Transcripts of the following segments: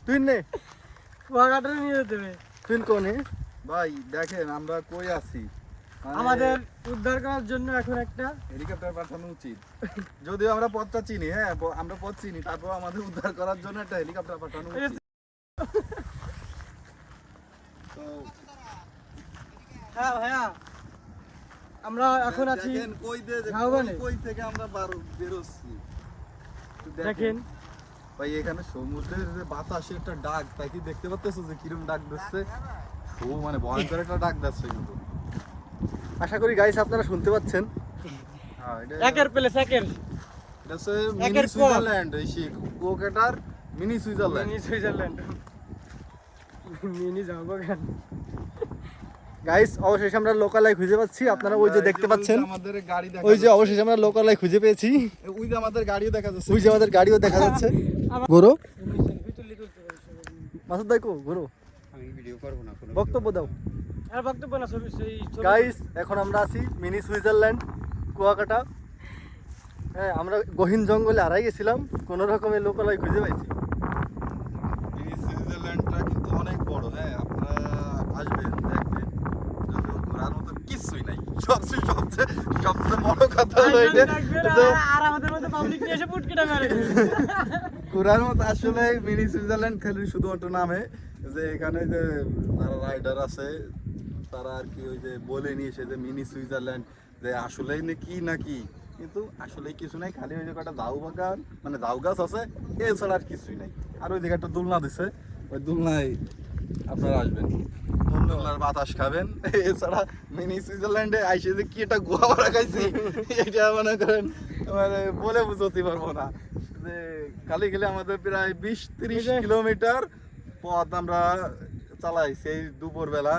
তুই নে কুয়াকাটা নিয়ে যেতে হবে। তুই কোনে ভাই দেখেন আমরা কই আছি, আমাদের উদ্ধার করার জন্য এখন একটা হেলিকপ্টার পাঠানো উচিত। যদিও আমরা পথটা চিনি, হ্যাঁ আমরা পথ চিনি, তারপর আমাদের উদ্ধার করার জন্য একটা হেলিকপ্টার পাঠানো উচিত। তো হ্যাঁ ভাইয়া, আমরা এখন আছি দেখেন ঝাউবনে। কই থেকে আমরা বেরোচ্ছি দেখেন ভাই, এখানে সমুদ্রের যে বাতাসে একটা ডাক, তাই কি দেখতে পাচ্ছেছো যে কিরম ডাক দিচ্ছে? ও মানে ভয়ঙ্কর একটা ডাক দিচ্ছে কিন্তু। আশা করি গাইস আপনারা শুনতে পাচ্ছেন। হ্যাঁ, একের প্লেস একের এটা হচ্ছে একের মিনি পর। সুইজারল্যান্ড, এই কুয়াকাটার mini Switzerland. Mini Switzerland, mini ঝাউবন। গাইস অবশেষে আমরা লোকালয় খুঁজে পাচ্ছি, আপনারা ওই যে দেখতে পাচ্ছেন, আমাদের গাড়ি দেখা ওই যে অবশেষে আমরা লোকালয় খুঁজে পেয়েছি। যাচ্ছে। ওই যে আমাদের গাড়িও দেখা যাচ্ছে। ওই যে আমাদের গাড়িও দেখা যাচ্ছে। গরু মাসুদ ভাই কো গরু আমি ভিডিও করব না কোনো বক্তব্য দাও। আর বক্তব্য না, ছবি সেই ছবি। গাইস এখন আমরা আছি মিনি সুইজারল্যান্ড কুয়াকাটা। হ্যাঁ, আমরা গহীন জঙ্গলে হারাই গেছিলাম, কোনো রকমের লোকালয় খুঁজে পাইছি। এই সুইজারল্যান্ডটা কিন্তু অনেক বড়, হ্যাঁ আপনারা আসবেন দেখবেন, যদিও ঘোরার মতো কিছুই নাই। সবচেয়ে বড় কথা হলো এটা যে আর আমাদের মধ্যে পাবলিক নিয়ে এসে পুটকিটা মারে। ঘোরার মতো আসলে মিনি সুইজারল্যান্ড খালি শুধুমাত্র নামে, যে এখানে যে যারা রাইডার আছে তারা আর কি ওই যে বলে নিয়ে এসে যে মিনি সুইজারল্যান্ড, যে আসলেই নাকি, কিন্তু আসলে কিছু নাই, খালি ওই যে কটা ঝাউ বাগান মানে ঝাউ গাছ আছে, এছাড়া আর কিছুই নাই। আর ওই দিকে একটা দোলনা দিছে, ওই দোলনায় আপনারা আসবেন, দোলনার বাতাস খাবেন। এছাড়া মিনি সুইজারল্যান্ডে আইসে যে কি একটা গোয়া মারা খাইছি, এটা মনে করেন মানে বলে বুঝতে পারবো না। যে খালি গেলে আমাদের প্রায় 20-30 কিলোমিটার পথ আমরা চালাই সেই দুপুর বেলা।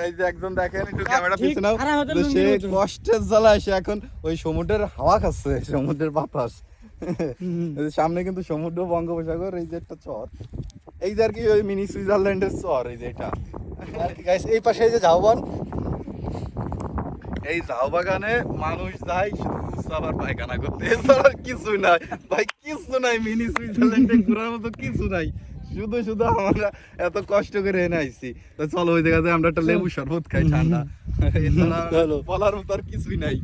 এই যে একজন দেখেন, একটু ক্যামেরা পিছনে নাও, আর আমাদের যে সে লুঙ্গির মতো। কষ্টের জ্বালায় সে এখন ওই সমুদ্রের হাওয়া খাচ্ছে, সমুদ্রের বাতাস। এই যে সামনে কিন্তু সমুদ্র, বঙ্গোপসাগর, এই যে একটা চর, এই যে আর কি ওই মিনি সুইজারল্যান্ডের চর, এই যে এটা। আর কি গাইস এই পাশে এই যে ঝাউবন, এই ঝাউ বাগানে মানুষ যায় শুধু আবার পায়খানা করতে, এছাড়া আর কিছু নাই ভাই, কিছু নাই। মিনি সুইজারল্যান্ডে ঘোরার মতো কিছু নাই, শুধু আমরা এত কষ্ট করে এনে আইছি। তো চলো ওই জায়গাতে আমরা একটা লেবু শরবত খাই ঠান্ডা, এছাড়া বলার মতো আর কিছুই নাই।